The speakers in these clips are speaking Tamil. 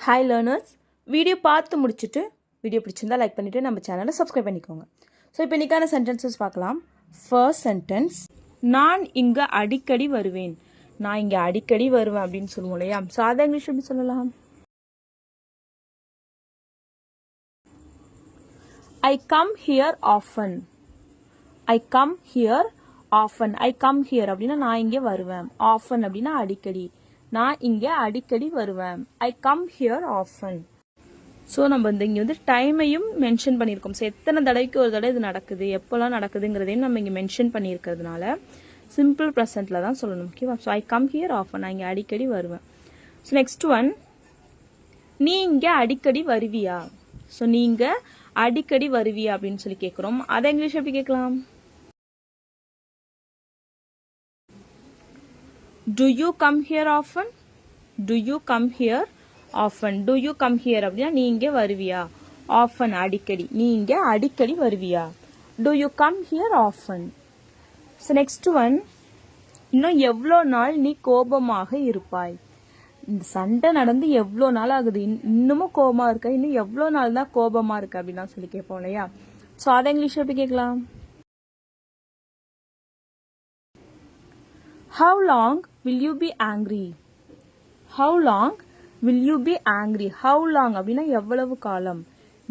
ஹாய் லேர்னர்ஸ், வீடியோ பார்த்து முடிச்சுட்டு வீடியோ பிடிச்சிருந்தா லைக் பண்ணிவிட்டு நம்ம சேனலை சப்ஸ்கிரைப் பண்ணிக்கோங்க. ஸோ இப்போ இன்றைக்கான சென்டென்சஸ் பார்க்கலாம். ஃபர்ஸ்ட் சென்டென்ஸ், நான் இங்கே அடிக்கடி வருவேன். நான் இங்கே அடிக்கடி வருவேன் அப்படின்னு சொல்லுவோம் இல்லையா? ஸோ அதை இங்கிலீஷ் எப்படி சொல்லலாம்? I come here often. I come here often. I come here அப்படின்னா நான் இங்கே வருவேன். ஆஃபன் அப்படின்னா அடிக்கடி. நான் இங்கே அடிக்கடி வருவேன். I come here often. So நம்ம இங்கே வந்து டைமையும் மென்ஷன் பண்ணியிருக்கோம். ஸோ எத்தனை தடவைக்கு ஒரு தடவை இது நடக்குது, எப்போல்லாம் நடக்குதுங்கிறதையும் நம்ம இங்கே மென்ஷன் பண்ணியிருக்கிறதுனால சிம்பிள் ப்ரெசென்ட்டில் தான் சொல்லணும். ஓகேவா? So I come here often. நான் இங்கே அடிக்கடி வருவேன். ஸோ நெக்ஸ்ட் ஒன், நீ இங்கே அடிக்கடி வருவியா? ஸோ நீங்கள் அடிக்கடி வருவியா அப்படின்னு சொல்லி கேட்குறோம். அதை இங்கிலீஷ் எப்படி கேட்கலாம்? Do you come here often? Do you come here often? Do you come here அப்படின்னா நீ இங்கே வருவியா? Often அடிக்கடி. நீ இங்கே அடிக்கடி வருவியா? Do you come here often? So next one, இன்னும் எவ்வளோ நாள் நீ கோபமாக இருப்பாய்? இந்த சண்டை நடந்து எவ்வளோ நாள் ஆகுது, இன்னமும் கோபமாக இருக்க, இன்னும் எவ்வளோ நாள் தான் கோபமாக இருக்கு அப்படின்னா சொல்லி கேட்போம் இல்லையா? ஸோ அதை இங்கிலீஷ் எப்படி கேட்கலாம்? How long will you be angry? How long will you be angry? How long அப்படின்னா எவ்வளவு காலம்.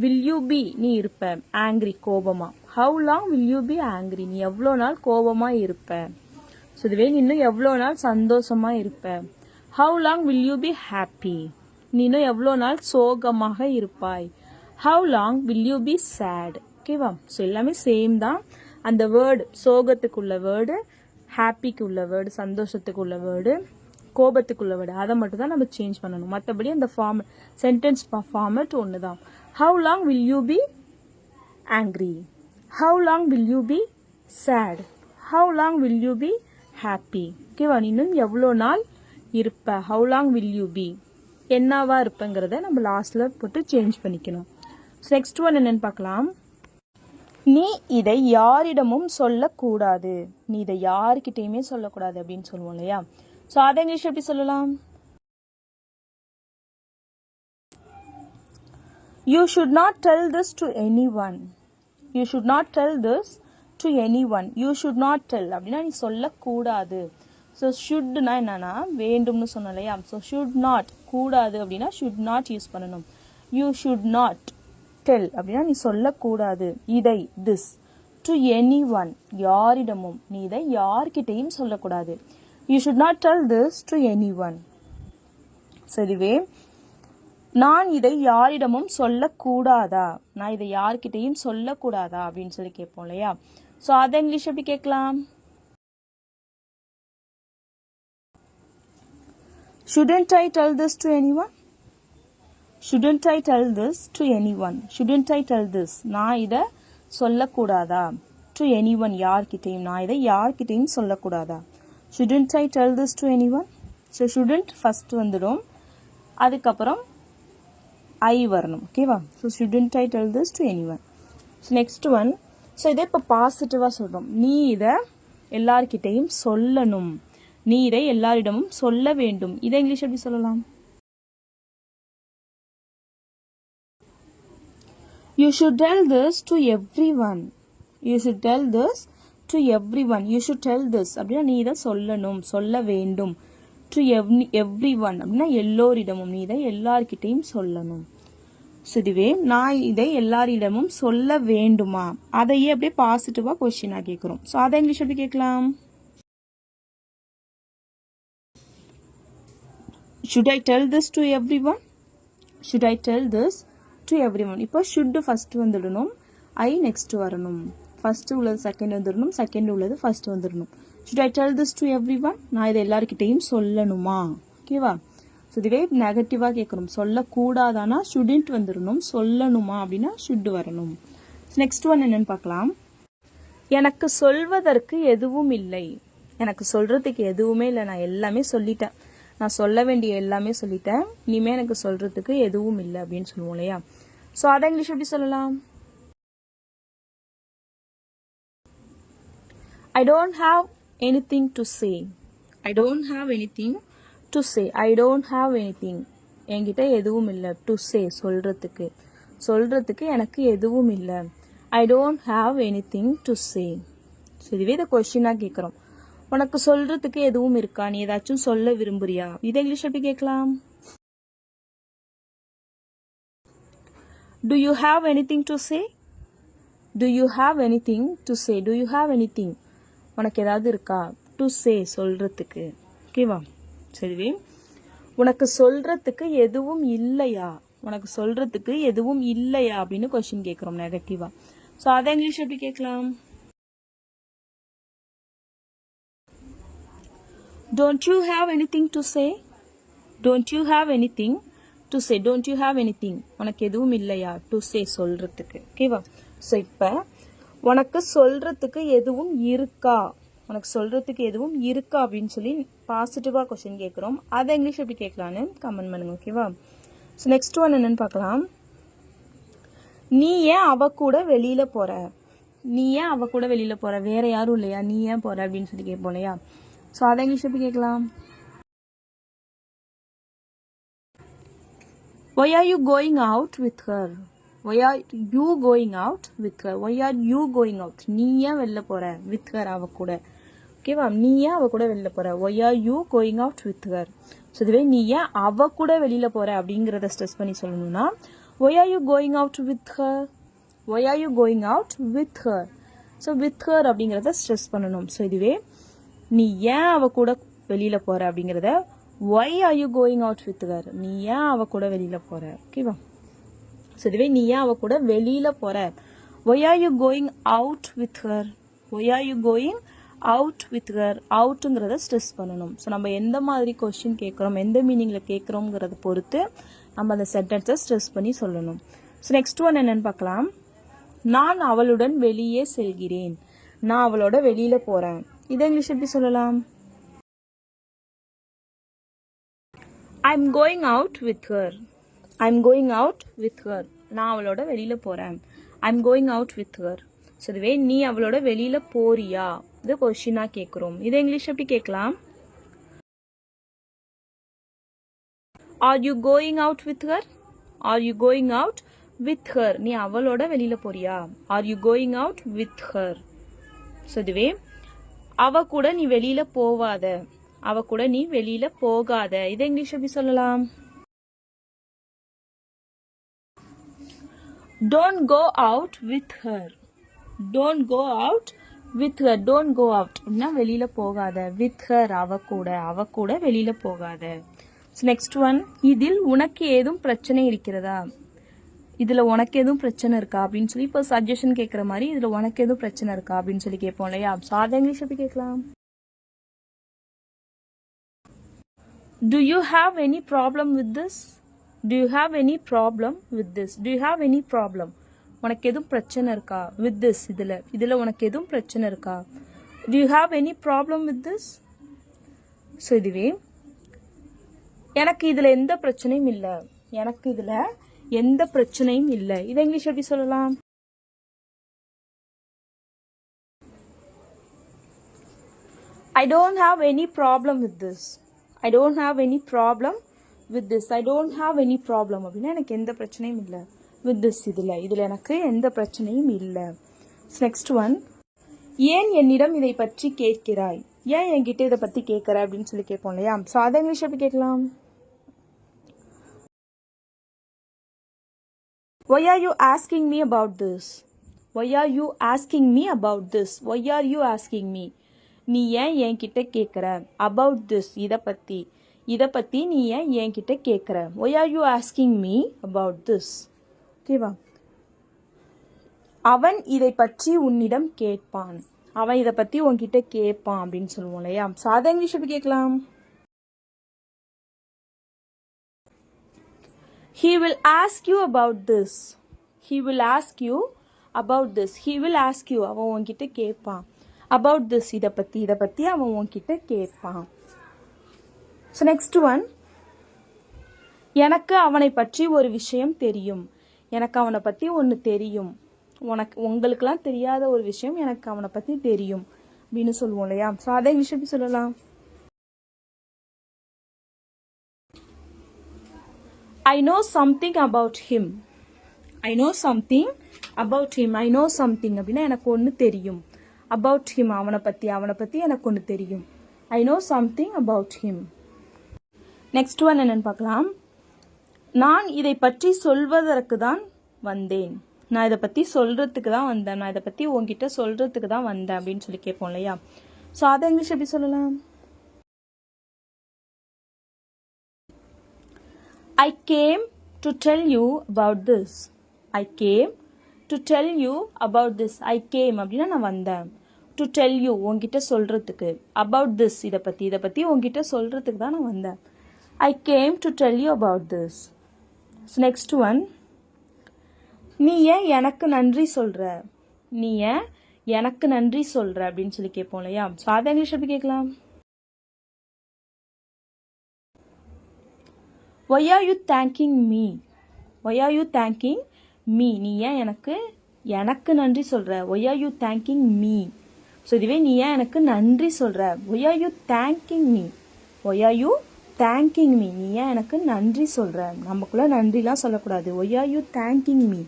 Will you be நீ இருப்ப, angry கோபமா. How long will you be angry? நீ எவ்வளோ நாள் கோபமா இருப்ப. ஸோ இதுவே நீ இன்னும் எவ்வளோ நாள் சந்தோஷமா இருப்ப. How long will you be happy? நீ இன்னும் எவ்வளோ நாள் சோகமாக இருப்பாய். How long will you be sad? ஓகேவா? ஸோ எல்லாமே சேம் தான். அந்த வேர்டு சோகத்துக்குள்ள வேர்டு, ஹாப்பிக்கு உள்ள வேர்டு, சந்தோஷத்துக்கு உள்ள வேர்டு, கோபத்துக்கு உள்ள வேர்டு, அதை மட்டும் தான் நம்ம சேஞ்ச் பண்ணணும். மற்றபடி அந்த சென்டென்ஸ் ஃபார்மட் ஒன்று தான். How long will you be angry? How long will you be sad? How long will you be happy? ஓகேவா? இன்னும் எவ்வளோ நாள் இருப்ப. How long will you be என்னவா இருப்பங்கிறத நம்ம லாஸ்ட்ல போட்டு சேஞ்ச் பண்ணிக்கணும். நெக்ஸ்ட் ஒன் என்னன்னு பார்க்கலாம். நீ இதை யாரிடமும் சொல்லக்கூடாது. நீ இதை யாருக்கிட்டையுமே சொல்லக்கூடாது அப்படின்னு சொல்லுவோம் இல்லையா? ஸோ அதை இங்கிலீஷ் எப்படி சொல்லலாம்? You should not tell this to anyone. You should not tell this to anyone. You should not tell அப்படின்னா நீ சொல்லக்கூடாது. ஸோ ஷுட்னா என்னன்னா வேண்டும்னு சொன்னோம் இல்லையா? ஸோ ஷுட் நாட் கூடாது அப்படின்னா ஷுட் நாட் யூஸ் பண்ணணும். You should not tell அப்படின்னா நீ சொல்லக்கூடாது. இதை திஸ் டு எனி ஒன் யாரிடமும், நீ இதை யார்கிட்டையும் சொல்லக்கூடாது. You should not tell this to anyone. சரிவே, நான் இதை யாரிடமும் சொல்லக்கூடாதா? நான் இதை யார்கிட்டையும் சொல்லக்கூடாதா அப்படின்னு சொல்லி கேட்போம் இல்லையா? ஸோ அதை இங்கிலீஷ் எப்படி கேட்கலாம்? Shouldn't I tell this to anyone? Shouldn't I tell this to anyone? Shouldn't I tell this? நான் இதை சொல்லக்கூடாதா? To anyone யார்கிட்டையும், நான் இதை யார்கிட்டையும் சொல்லக்கூடாதா? Shouldn't I tell this to anyone? So shouldn't first வந்துடும், அதுக்கப்புறம் I வரணும். ஓகேவா? So shouldn't I tell this to anyone? So next one, so இதை இப்போ பாசிட்டிவாக சொல்கிறோம். நீ இதை எல்லார்கிட்டையும் சொல்லணும். நீ இதை எல்லாரிடமும் சொல்ல வேண்டும். இதை இங்கிலீஷ் எப்படி சொல்லலாம்? You should tell this to everyone. You should tell this to everyone. You should tell this அப்படின்னா நீ இதை சொல்லணும், சொல்ல வேண்டும். To everyone அப்படின்னா எல்லோரிடமும், நீ இதை எல்லார்கிட்டையும் சொல்லணும். இதுவே நான் இதை எல்லாரிடமும் சொல்ல வேண்டுமா, அதையே அப்படியே பாசிட்டிவா கொஸ்டினா கேட்கிறோம். ஸோ அதை இங்கிலீஷ் எப்படி கேட்கலாம்? Should I tell this to everyone? Should I tell this to everyone? இப்போ should ஃபர்ஸ்ட் வந்துடணும், I நெக்ஸ்ட் வரணும். ஃபர்ஸ்ட் உள்ளது செகண்ட் வந்துடணும், செகண்ட் உள்ளது ஃபர்ஸ்ட் வந்துடணும். Should I tell this to everyone? நான் இதை எல்லார்கிட்டையும் சொல்லணுமா? ஓகேவா? ஸோ இதுவே நெகட்டிவாக கேட்கணும். சொல்லக்கூடாதானா shouldn't வந்துடணும், சொல்லணுமா அப்படின்னா should வரணும். நெக்ஸ்ட் ஒன் என்னன்னு பார்க்கலாம். எனக்கு சொல்வதற்கு எதுவும் இல்லை. எனக்கு சொல்றதுக்கு எதுவுமே இல்லை, நான் எல்லாமே சொல்லிட்டேன், நான் சொல்ல வேண்டிய எல்லாமே சொல்லிட்டேன், இனிமே எனக்கு சொல்றதுக்கு எதுவும் இல்லை அப்படின்னு சொல்லுவோம் இல்லையா? ஸோ அதை இங்கிலீஷ் எப்படி சொல்லலாம்? I don't have anything to say. I don't have anything to say. I don't have anything என்கிட்ட எதுவும் இல்லை. டு சே சொல்றதுக்கு எனக்கு எதுவும் இல்லை. I don't have anything to say. So இதுவே இதை கொஸ்டினாக கேட்குறோம். உனக்கு சொல்றதுக்கு எதுவும் இருக்கா, நீ ஏதாச்சும் சொல்ல விரும்புறியா? இதை இங்கிலீஷ் எப்படி கேட்கலாம்? Do you have anything to say? Do you have anything to say? Do you have anything? உனக்கு ஏதாவது இருக்கா? டு சே சொல்றதுக்கு. ஓகேவா? சரிவே. உனக்கு சொல்றதுக்கு எதுவும் இல்லையா? உனக்கு சொல்றதுக்கு எதுவும் இல்லையா அப்படின்னு கொஸ்டின் கேட்குறோம் நெகட்டிவா. ஸோ அதை இங்கிலீஷ் எப்படி கேட்கலாம்? Don't you have anything to say? Don't you have anything to say? Don't you have anything? உனக்கு எதுவும் இல்லையா? டு சே சொல்றதுக்கு. ஓகேவா? ஸோ இப்போ உனக்கு சொல்றதுக்கு எதுவும் இருக்கா, உனக்கு சொல்றதுக்கு எதுவும் இருக்கா அப்படின்னு சொல்லி பாசிட்டிவா கொஸ்டின் கேட்குறோம். அதை இங்கிலீஷ் எப்படி கேட்கலான்னு கமெண்ட் பண்ணுங்க. ஓகேவா? ஸோ நெக்ஸ்ட் ஒன் என்னன்னு பார்க்கலாம். நீ ஏன் அவ கூட வெளியில போற? நீ ஏன் அவ கூட வெளியில போற? வேற யாரும் இல்லையா, நீ ஏன் போற அப்படின்னு சொல்லி கேட்போம் இல்லையா? ஸோ அதை இங்கிலீஷ் எப்படி கேட்கலாம்? Why are you going out with her? Why are you going out with her? Why are you going out? நீ ஏன் வெளில போற? with her அவ கூட. ஓகேவா? நீ ஏன் அவ கூட வெளில போற? Why are you going out with her? So இதுவே நீ ஏன் அவ கூட வெளியில போற அப்படிங்கிறத ஸ்ட்ரெஸ் பண்ணி சொல்லணும்னா Why are you going out with her? Why are you going out with her? So with her அப்படிங்கிறத ஸ்ட்ரெஸ் பண்ணணும். ஸோ இதுவே நீ ஏன் அவ கூட வெளியில போற அப்படிங்கிறத why are you going out with her? நீ ஏன் அவ கூட வெளியில போற? ஓகேவா? ஸோ இதுவே நீ ஏன் அவ கூட வெளியில போற? why are you going out with her? why are you going out with her? அவுட்டுங்கிறத ஸ்ட்ரெஸ் பண்ணணும். ஸோ நம்ம எந்த மாதிரி கொஸ்டின் கேட்குறோம், எந்த மீனிங்கில் கேட்குறோங்கிறத பொறுத்து நம்ம அந்த சென்டென்ஸை ஸ்ட்ரெஸ் பண்ணி சொல்லணும். ஸோ நெக்ஸ்ட் ஒன் என்னன்னு பார்க்கலாம். நான் அவளுடன் வெளியே செல்கிறேன். நான் அவளோட வெளியில போறேன். இதை இங்கிலீஷ் எப்படி சொல்லலாம்? I'm going out with her. I'm going out with her. நான் அவளோட வெளியில போறேன். I'm going out with her. So இதுவே நீ அவளோட வெளியில போறியா, இது கொஸ்டினா கேட்குறோம். இதை இங்கிலீஷ் எப்படி கேட்கலாம்? Are you going out with her? Are you going out with her? நீ அவளோட வெளியில போறியா? Are you going out with her? So இதுவே அவ கூட நீ வெளியில போவாத, அவ கூட நீ வெளியில போகாத. இதை இங்கிலீஷ் எப்படி சொல்லலாம்? Don't go out with her. Don't go out with her. Don't go out அப்படின்னா வெளியில போகாத. with her அவ கூட வெளியில போகாத. Next one. இதில் உனக்கு ஏதும் பிரச்சனை இருக்கிறதா? இதுல உனக்கு எதுவும் பிரச்சனை இருக்கா அப்படின்னு சொல்லி இப்போ சஜஷன் கேட்குற மாதிரி இதுல உனக்கு எதுவும் பிரச்சனை இருக்கா அப்படின்னு சொல்லி கேட்போம் இல்லையா? ஸோ அதை இங்கிலீஷ் எப்படி கேட்கலாம்? Do you have any problem with this? Do you have any problem with this? Do you have any problem? உனக்கு எதுவும் பிரச்சனை இருக்கா? with this இதுல உனக்கு எதுவும் பிரச்சனை இருக்கா? Do you have any problem with this? So இதுவே எனக்கு இதுல எந்த பிரச்சனையும் இல்லை, எனக்கு இதுல எந்த பிரச்சனையும் இல்லை. இதை இங்கிலீஷ் எப்படி சொல்லலாம்? I don't have any problem with this. I don't have any problem with this. I don't have any problem அப்படின்னா எனக்கு எந்த பிரச்சனையும் இல்லை. with this இதுல எனக்கு எந்த பிரச்சனையும் இல்லை. Next one. ஏன் என்னிடம் இதை பற்றி கேட்கிறாய்? ஏன் என்கிட்ட இதை பத்தி கேட்கிற அப்படின்னு சொல்லி கேட்போம் இல்லையா? ஸோ அதை இங்கிலீஷ் எப்படி கேட்கலாம்? Why are you asking me about this? Why are you asking me about this? Why are you asking me? நீ ஏன் என்கிட்ட கேட்குற? about this இதை பற்றி நீ ஏன் என்கிட்ட கேட்குற? Why are you asking me about this? ஓகேவா? அவன் இதை பற்றி உன்னிடம் கேட்பான். அவன் இதை பற்றி உன்கிட்ட கேட்பான் அப்படின்னு சொல்லுவோம் இல்லையா? ஸோ அதை இங்கிலீஷ் எப்படி கேட்கலாம்? He will ask you about this. He will ask you about this. He will ask you அவன் உன்கிட்ட கேட்பான். about this இதை பற்றி அவன் உன்கிட்ட கேட்பான். So next one. எனக்கு அவனை பற்றி ஒரு விஷயம் தெரியும். எனக்கு அவனை பற்றி ஒன்று தெரியும். உங்களுக்கெல்லாம் தெரியாத ஒரு விஷயம் எனக்கு அவனை பற்றி தெரியும் அப்படின்னு சொல்லுவோம் இல்லையா? ஸோ அதை விஷயம் எப்படி சொல்லலாம்? I know something about him. I know something about him. I know something அப்படின்னா எனக்கு ஒன்று தெரியும். About him அவனை பற்றி எனக்கு ஒன்று தெரியும். I know something about him. Next one என்னன்னு பார்க்கலாம். நான் இதை பற்றி சொல்வதற்கு தான் வந்தேன். நான் இதை பற்றி சொல்கிறதுக்கு தான் வந்தேன். நான் இதை பற்றி உங்ககிட்ட சொல்கிறதுக்கு தான் வந்தேன் அப்படின்னு சொல்லி கேட்போம் இல்லையா? ஸோ அதை இங்கிலீஷ் எப்படி சொல்லலாம்? I came to tell you about this. I came to tell you about this. I came அப்படின்னா நான் வந்தேன். To tell you உங்ககிட்ட சொல்கிறதுக்கு. About this இதை பற்றி உங்ககிட்ட சொல்கிறதுக்கு தான் நான் வந்தேன். I came to tell you about this. So next one. நீ ஏன் எனக்கு நன்றி சொல்கிற? நீ ஏன் எனக்கு நன்றி சொல்கிற அப்படின்னு சொல்லி கேட்போம் இல்லையா? ஸோ அதை இங்கிலீஷ் எப்படி கேட்கலாம்? Why are you thanking me? Why are you thanking me? நீ ஏன் எனக்கு நன்றி சொல்கிற? Why are you thanking me? So இதுவே நீ ஏன் எனக்கு நன்றி சொல்கிற? Why are you thanking me? Why are you thanking me? நீ ஏன் எனக்கு நன்றி சொல்கிற? நமக்குள்ளே நன்றிலாம் சொல்லக்கூடாது. Why are you thanking me?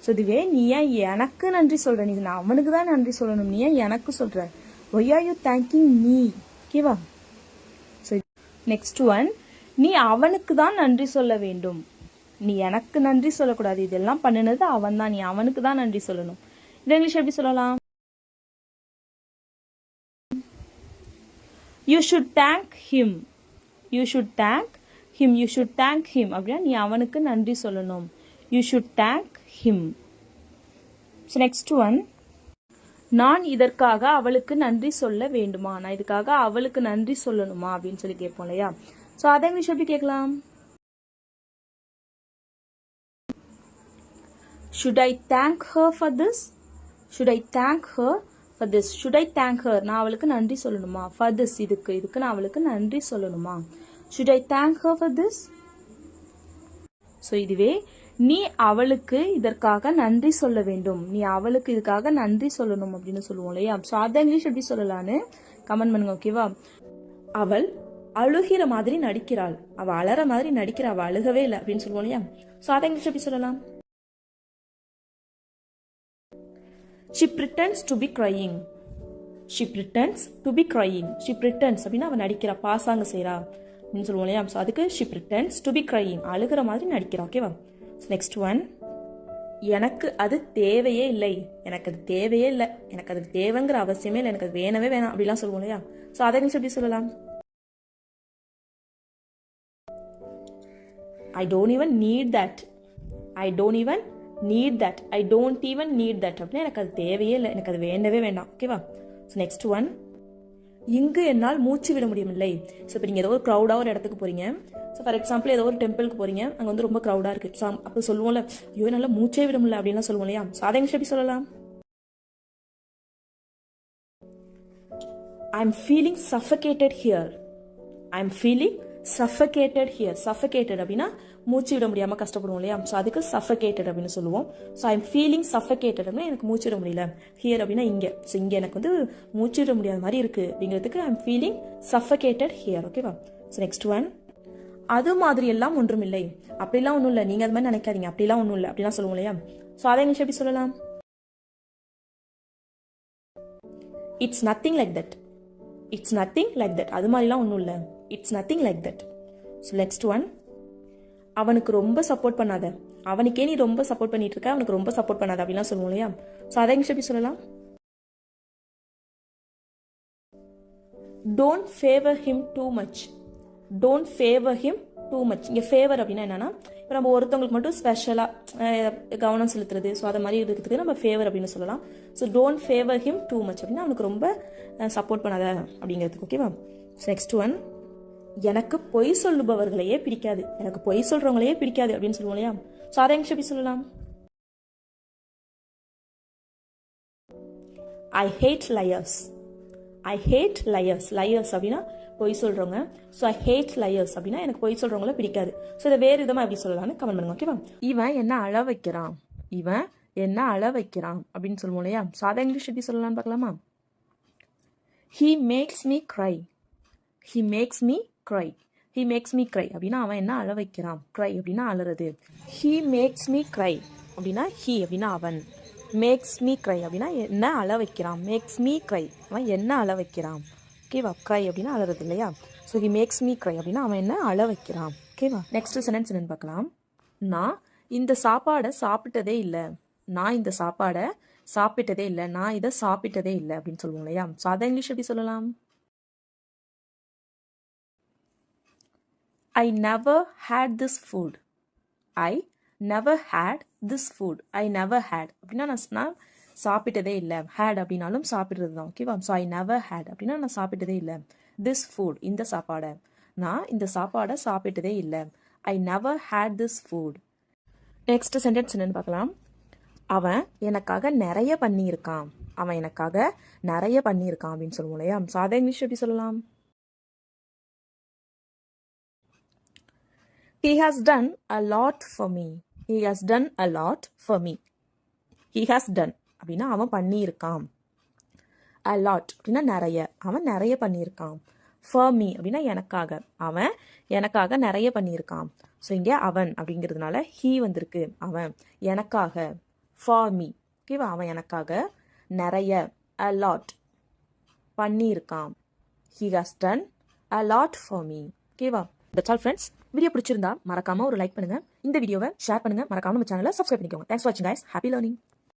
So இதுவே நீ ஏன் எனக்கு நன்றி சொல்கிற? நீ நான் அவனுக்கு தான் நன்றி சொல்லணும். நீ ஏன் எனக்கு சொல்கிற? Why are you thanking me? ஓகேவா? So next one. நீ அவனுக்கு தான் நன்றி சொல்ல வேண்டும். நீ எனக்கு நன்றி சொல்லக்கூடாது. இதெல்லாம் பண்ணினது அவன் தான். நீ அவனுக்கு தான் நன்றி சொல்லணும். இந்த இங்கிலீஷ் எப்படி சொல்லலாம்? You should thank him. You should thank him. You should thank him அப்படின்னா நீ அவனுக்கு நன்றி சொல்லணும். You should thank him. So next one. நான் இதற்காக அவளுக்கு நன்றி சொல்ல வேண்டுமா? நான் இதுக்காக அவளுக்கு நன்றி சொல்லணுமா அப்படின்னு சொல்லி கேட்போம் இல்லையா? ஸோ அதை இங்கிலீஷ் எப்படி கேட்கலாம்? Should I thank her for this? Should I thank her for this? Should I thank her? நான் அவளுக்கு நன்றி சொல்லணுமா? For this இதுக்கு நான் அவளுக்கு நன்றி சொல்லணுமா? Should I thank her for this? So இதுவே நீ அவளுக்கு இதற்காக நன்றி சொல்ல வேண்டும். நீ அவளுக்கு இதுக்காக நன்றி சொல்லணும் அப்படின்னு சொல்லுவோம் இல்லையா? ஸோ அதை இங்கிலீஷ் எப்படி சொல்லலான்னு கமெண்ட் பண்ணுங்க. ஓகேவா? அவள் அழுகிற மாதிரி நடிக்கிறாள். அவள் அலற மாதிரி நடிக்கிற, அவள் அழுகவே இல்லை அப்படின்னு சொல்லுவோம் இல்லையா? ஸோ அதை இங்கிலீஷ் எப்படி சொல்லலாம்? She pretends to be crying. She pretends to be crying. She pretends அப்படின்னா அவன் நடிக்கிறா, பாசாங்க செய்கிறா அப்படின்னு சொல்லுவோம் இல்லையா? ஸோ அதுக்கு she pretends to be crying. அழுகிற மாதிரி நடிக்கிறா. ஓகேவா? Next one. எனக்கு அது தேவையே இல்லை. எனக்கு அது தேவையே இல்லை. எனக்கு அது தேவைங்கிற அவசியமே இல்லை. எனக்கு அது வேணவே வேணாம் அப்படிலாம் சொல்லுவோம் இல்லையா? ஸோ அதை இங்கிலீஷ் எப்படி சொல்லலாம்? I don't even need that. I don't even need that. I don't even need that அப்படின்னா எனக்கு அது தேவையே இல்லை. எனக்கு அது வேண்டவே வேண்டாம். ஓகேவா? So next one. இங்கு என்னால் மூச்சு விட முடியவில்லை. ஸோ இப்போ நீங்கள் ஏதோ ஒரு க்ரௌடாக ஒரு இடத்துக்கு போகிறீங்க. ஸோ ஃபார் எக்ஸாம்பிள் ஏதோ ஒரு டெம்பிளுக்கு போகிறீங்க. அங்கே வந்து ரொம்ப க்ரௌடாக இருக்குது. ஸோ அப்போ சொல்லுவோம்ல, ஐயோ நல்லா மூச்சே விட முடியல அப்படின்லாம் சொல்லுவோம் இல்லையா? ஸோ அதை எப்படி சொல்லலாம்? I'm feeling suffocated here. I'm feeling suffocated here. Suffocated அப்படின்னா மூச்சு விட முடியாமல் கஷ்டப்படுவோம் இல்லையா? ஸோ அதுக்கு suffocated அப்படின்னு சொல்லுவோம். ஸோ I'm feeling suffocated அப்படின்னா எனக்கு மூச்சு விட முடியல. Here அப்படின்னா இங்கே. ஸோ இங்கே எனக்கு வந்து மூச்சு விட முடியாத மாதிரி இருக்குது அப்படிங்கிறதுக்கு I'm feeling suffocated here. ஓகேவா? So next one. அது மாதிரி எல்லாம் ஒன்றும் இல்லை. அப்படிலாம் ஒன்றும் இல்லை. நீங்கள் அது மாதிரி நினைக்காதீங்க. அப்படிலாம் ஒன்றும் இல்லை அப்படிலாம் சொல்லுவோம் இல்லையா? ஸோ அதை இங்கிலீஷ் எப்படி சொல்லலாம்? It's nothing like that. It's nothing like that. அது மாதிரிலாம் ஒன்றும் இல்லை. It's nothing like that. So next one. அவனுக்கு ரொம்ப சப்போர்ட் பண்ணாத. அவனுக்கே நீ ரொம்ப சப்போர்ட் பண்ணிட்டு இருக்க, அவனுக்கு ரொம்ப சப்போர்ட் பண்ணாத அப்படிலாம் சொல்லுவோம் இல்லையா? ஸோ அதை இங்கிலீஷ் எப்படி சொல்லலாம்? Don't favor him too much. Don't favor him too much. இங்கே ஃபேவர் அப்படின்னா என்னன்னா, இப்போ நம்ம ஒருத்தவங்களுக்கு மட்டும் ஸ்பெஷலாக கவனம் செலுத்துறது, ஸோ அதை மாதிரி இருக்கிறதுக்கு நம்ம ஃபேவர் அப்படின்னு சொல்லலாம். So don't favour him too much அப்படின்னா அவனுக்கு ரொம்ப சப்போர்ட் பண்ணாத அப்படிங்கிறதுக்கு. ஓகேவா? Next one. எனக்கு பொய் சொல்லுபவர்களையே பிடிக்காது. எனக்கு பொய் சொல்றவங்களையே பிடிக்காது அப்படின்னு சொல்லுவோம் இல்லையா? ஸோ அதை இங்கிலீஷ் எப்படி சொல்லலாம்? I hate liars. I hate liars. Liars அப்படின்னா பொய் சொல்றவங்க. ஸோ I hate liars அப்படின்னா எனக்கு பொய் சொல்றவங்கள பிடிக்காது. ஸோ இதை வேறு விதமாக எப்படி சொல்லலாம்னு கமெண்ட் பண்ணுங்க. ஓகேவா? இவன் என்ன அழ வைக்கிறான். இவன் என்ன அழ வைக்கிறான் அப்படின்னு சொல்லுவோம் இல்லையா? ஸோ அதை இங்கிலீஷ் எப்படி சொல்லலாம்னு பார்க்கலாமா? He makes me cry. He makes me cry. he makes me cry அப்படின்னா அவன் என்ன அழ வைக்கிறான். cry அப்படின்னா அழுறது. he makes me cry அப்படின்னா he அப்படின்னா அவன். makes me cry அப்படின்னா என்ன அழ வைக்கிறான். makes me cry அவன் என்ன அழ வைக்கிறான். ஓகேவா. cry அப்படின்னா அழுறது இல்லையா. So he makes me cry அப்படின்னா அவன் என்ன அழ வைக்கிறான். ஓகேவா. நெக்ஸ்ட் சென்டென்ஸ் என்னன்னு பார்க்கலாம். நான் இந்த சாப்பாடை சாப்பிட்டதே இல்லை. நான் இந்த சாப்பாடை சாப்பிட்டதே இல்லை. நான் இதை சாப்பிட்டதே இல்லை அப்படின்னு சொல்லுவோம் இல்லையா. ஸோ அதை இங்கிலீஷ் எப்படி சொல்லலாம். I never had this food. I never had this food. I never had அப்படின்னா நான் சாப்பிட்டதே இல்லை. had அப்படின்னாலும் சாப்பிட்றது தான். ஓகேவா. ஸோ I never had அப்படின்னா நான் சாப்பிட்டதே இல்லை. this food இந்த சாப்பாடை நான் இந்த சாப்பாடை சாப்பிட்டதே இல்லை. I never had this food. Next sentence என்னன்னு பார்க்கலாம். அவன் எனக்காக நிறைய பண்ணியிருக்கான். அவன் எனக்காக நிறைய பண்ணியிருக்கான் அப்படின்னு சொல்லுவோம் இல்லையா. ஸோ அதை இங்கிலீஷ் எப்படி சொல்லலாம். He has done a lot for me. He has done a lot for me. He has done அப்படின்னா அவன் பண்ணியிருக்கான். a lot அப்படின்னா நிறைய. அவன் நிறைய பண்ணியிருக்கான். for me அப்படின்னா எனக்காக. அவன் எனக்காக நிறைய பண்ணியிருக்கான். ஸோ இங்கே அவன் அப்படிங்கிறதுனால he வந்திருக்கு. அவன் எனக்காக for me. ஓகேவா. அவன் எனக்காக நிறைய a lot பண்ணியிருக்கான். he has done a lot for me. ஓகேவா. that's all friends. வீடியோ பிடிச்சிருந்தா மறக்காம ஒரு லைக் பண்ணுங்க. இந்த வீடியோவை ஷேர் பண்ணுங்க. மறக்காம நம்ம சேனலை சப்ஸ்கிரைப் பண்ணிக்கோங்க. தேங்க்ஸ் ஃபார் வாட்சிங் கைஸ். Happy learning.